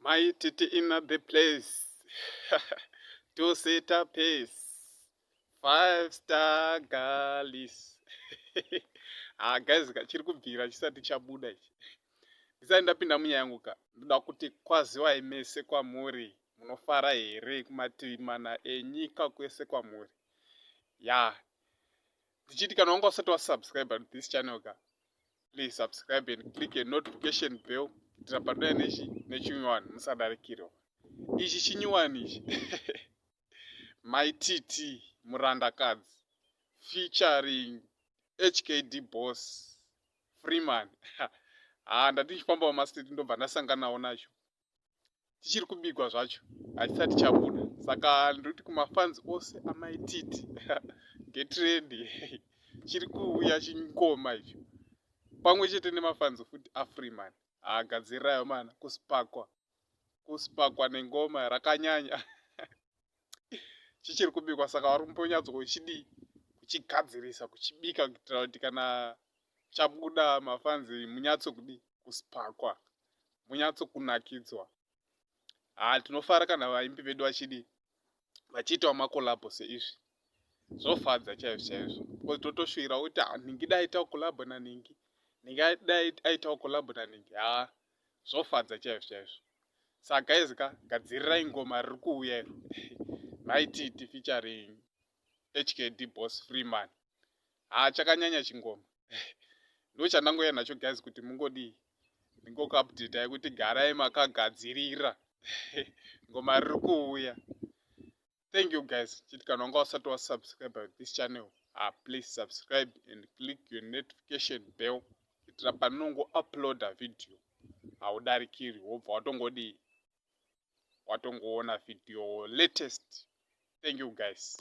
My titi in the place to set a pace. 5-star girlies. Guys, chiri kubvira chisati chabuda ichi. Ndisati ndapinda munyaya yangu ka. Ndoda kuti kwaziwai mese kwamuri. Munofara here kumativi mana enyika kwese kwamuri. Ndichiti kana wanga usati wasubscribe to this channel ka. Please subscribe and click a notification bell. Kuitira padera nechinyuwani musadarikirwa. Ichi chinyuwani ichi. My TT Murandakadzi featuring HKD Boss Freeman. Ndatichifamba mumastate ndobva ndasangana nawo nacho. Tichiri kubigwa zvacho. Hachisati chabuda. Saka ndoti kumafans ose amai TT. Get ready. Chiri kuuya chingoma icho. Pamwe chete nemafans futi aFreeman. Gadzirayo mana kusipakwa nengoma rakanyanya. Chichiri kubikwa saka vari kumbonyatso kuchigadzirisa kuchibika kuitira kuti kana chabuda mafanzi munyatso kusipakwa munyatso kunakidzwa. Tinofara kana vaimbi vedu vachiitawo makolabho seizvi. Zvofadza chaizvo chaizvo. Because totosvira kuti Ningi aitawo kolabho naNingi. Ningi aitawo kolabho naNingi. Zvofadza chaizvo chaizvo. Saka guys gadzirirai ngoma riri kuuya iro. My TT featuring HKD Boss Freeman. Chakanyanya chingoma. Ndo chandangoya nacho guys kuti ningokuupdate kuti garai makagadzirira. Ngoma riri kuuya. Thank you guys. Chiti kana wanga usati wasubscribe to this channel, please subscribe and click your notification bell. Kuitira panongo uploada video. Haudarikiri wobva watongoona video latest. Thank you guys.